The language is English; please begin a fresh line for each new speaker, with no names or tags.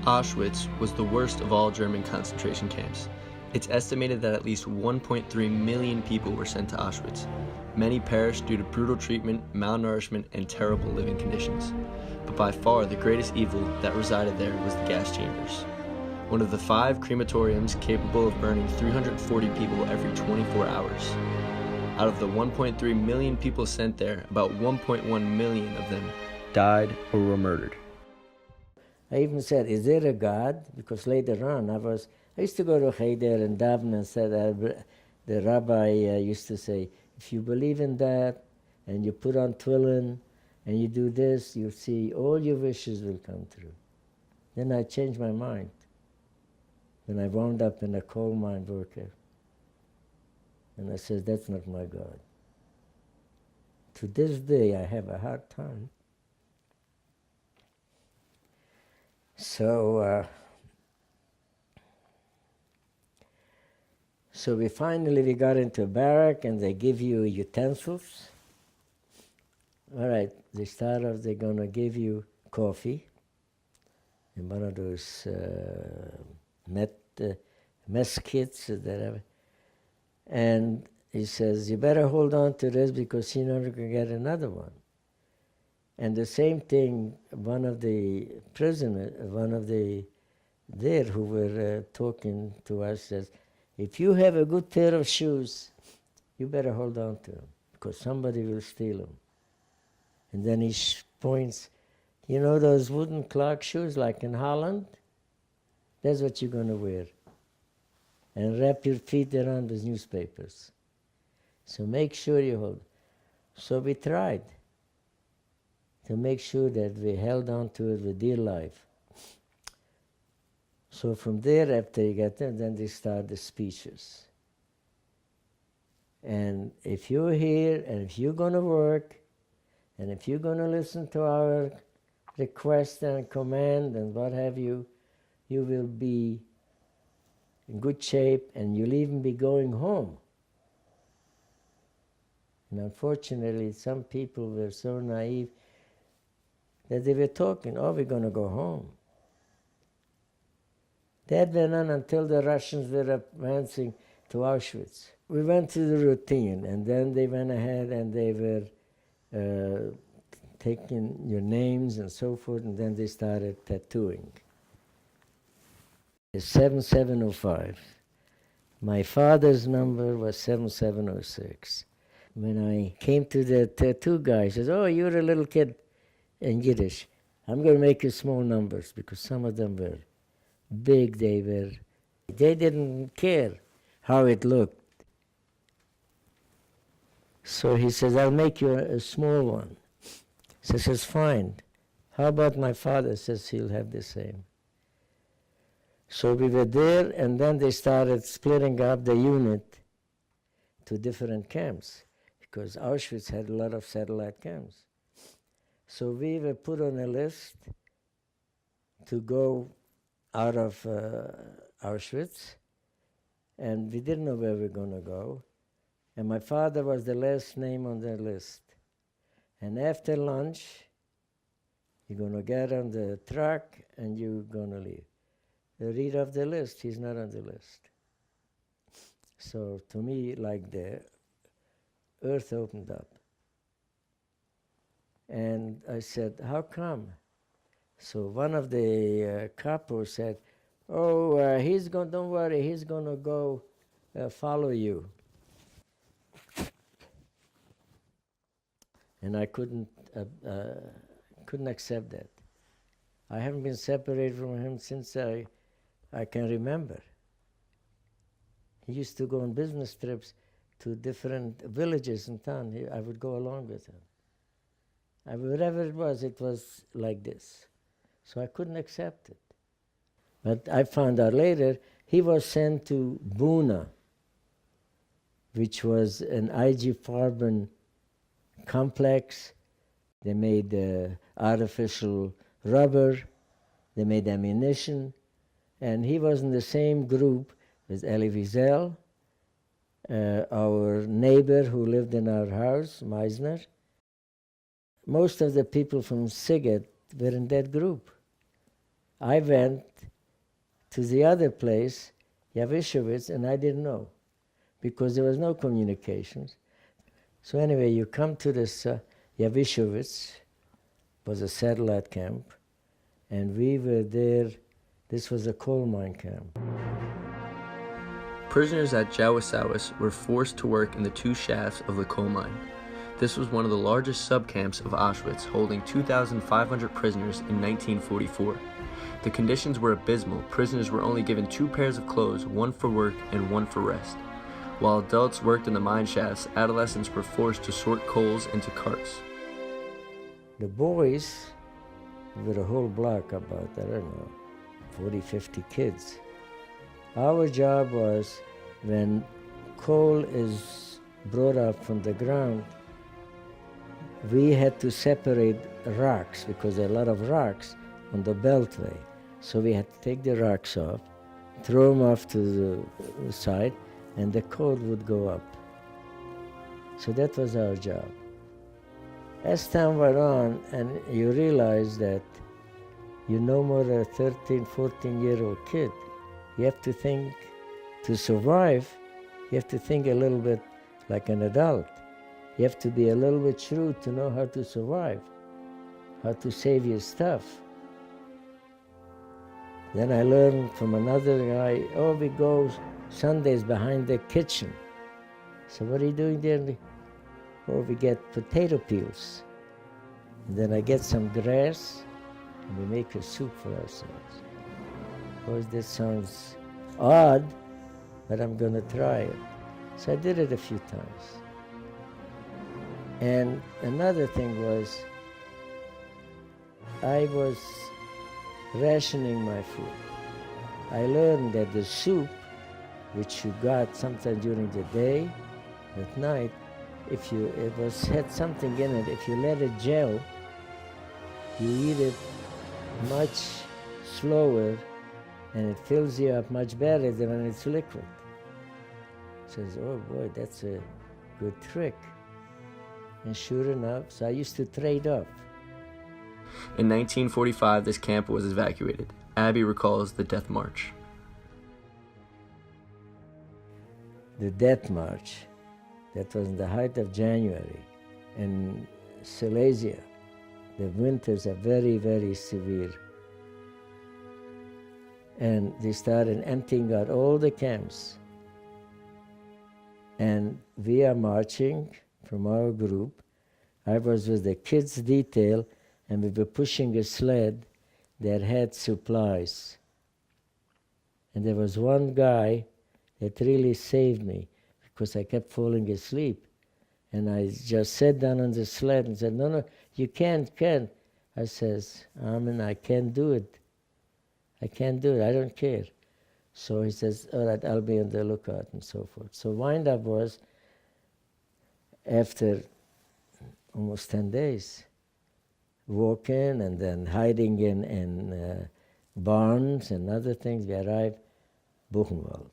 Auschwitz was the worst of all German concentration camps. It's estimated that at least 1.3 million people were sent to Auschwitz. Many perished due to brutal treatment, malnourishment, and terrible living conditions. But by far the greatest evil that resided there was the gas chambers. One of the 5 crematoriums capable of burning 340 people every 24 hours. Out of the 1.3 million people sent there, about 1.1 million of them died or were murdered.
I even said, is there a God? Because later on I used to go to Cheder and daven and said, the rabbi used to say, if you believe in that and you put on tefillin and you do this, you'll see all your wishes will come true. Then I changed my mind when I wound up in a coal mine worker. And I said, that's not my God. To this day, I have a hard time. So we finally got into a barrack and they give you utensils. All right, they start off, they're going to give you coffee in one of those mess kits that have. And he says, you better hold on to this because you're not going to get another one. And the same thing, one of the prisoners, there who were talking to us says, if you have a good pair of shoes, you better hold on to them because somebody will steal them. And then he points, you know those wooden clog shoes like in Holland? That's what you're going to wear. And wrap your feet around with newspapers. So make sure you hold. So we tried to make sure that we held on to it with dear life. So from there, after you get there, then they start the speeches. And if you're here, and if you're going to work, and if you're going to listen to our request and command and what have you, you will be in good shape, and you'll even be going home. And unfortunately, some people were so naive that they were talking, oh, we're going to go home. That went on until the Russians were advancing to Auschwitz. We went through the routine, and then they went ahead and they were taking your names and so forth, and then they started tattooing. It's 7705. My father's number was 7706. When I came to the tattoo guy, he says, oh, you're a little kid in Yiddish. I'm going to make you small numbers because some of them were big. They didn't care how it looked. So he says, I'll make you a small one. So he says, fine. How about my father? Says he'll have the same. So we were there, and then they started splitting up the unit to different camps because Auschwitz had a lot of satellite camps. So we were put on a list to go out of Auschwitz, and we didn't know where we were going to go. And my father was the last name on the list. And after lunch, you're going to get on the truck and you're going to leave. You read off the list, he's not on the list. So to me, like the earth opened up. And I said, how come? So one of the capos said, oh, don't worry, he's going to go follow you. And I couldn't accept that. I haven't been separated from him since I can remember. He used to go on business trips to different villages in town. I would go along with him. Wherever it was like this. So I couldn't accept it. But I found out later, he was sent to Buna, which was an IG Farben complex. They made artificial rubber, they made ammunition, and he was in the same group with Elie Wiesel, our neighbor who lived in our house, Meisner. Most of the people from Siget were in that group. I went to the other place, Yavishowitz, and I didn't know because there was no communications. So anyway, you come to this Yavishowitz, was a satellite camp, and we were there. This was a coal mine camp.
Prisoners at Jawisawis were forced to work in the two shafts of the coal mine. This was one of the largest subcamps of Auschwitz, holding 2,500 prisoners in 1944. The conditions were abysmal. Prisoners were only given 2 pairs of clothes, one for work and one for rest. While adults worked in the mine shafts, adolescents were forced to sort coals into carts.
The boys were a whole block, about, I don't know, 40, 50 kids. Our job was, when coal is brought up from the ground, we had to separate rocks because there are a lot of rocks on the beltway. So we had to take the rocks off, throw them off to the side, and the coal would go up. So that was our job. As time went on, and you realize that you're no more a 13, 14-year-old kid. You have to think, to survive, you have to think a little bit like an adult. You have to be a little bit shrewd to know how to survive, how to save your stuff. Then I learned from another guy, oh, we go Sundays behind the kitchen. So what are you doing there? Oh, we get potato peels. And then I get some grass, and we make a soup for ourselves. Of course, this sounds odd, but I'm going to try it. So I did it a few times. And another thing was, I was rationing my food. I learned that the soup, which you got sometime during the day, at night, if you had something in it, if you let it gel, you eat it much slower, and it fills you up much better than when it's liquid. Says, oh boy, that's a good trick. And sure enough, so I used to trade off.
In 1945, this camp was evacuated. Abby recalls the Death March.
The Death March, that was in the height of January. In Silesia, the winters are very, very severe. And they started emptying out all the camps. And we are marching from our group. I was with the kids' detail, and we were pushing a sled that had supplies. And there was one guy that really saved me because I kept falling asleep. And I just sat down on the sled and said, no, you can't. I says, I can't do it. I can't do it, I don't care. So he says, all right, I'll be on the lookout and so forth. So wind-up was, after almost 10 days, walking and then hiding in barns and other things, we arrived Buchenwald.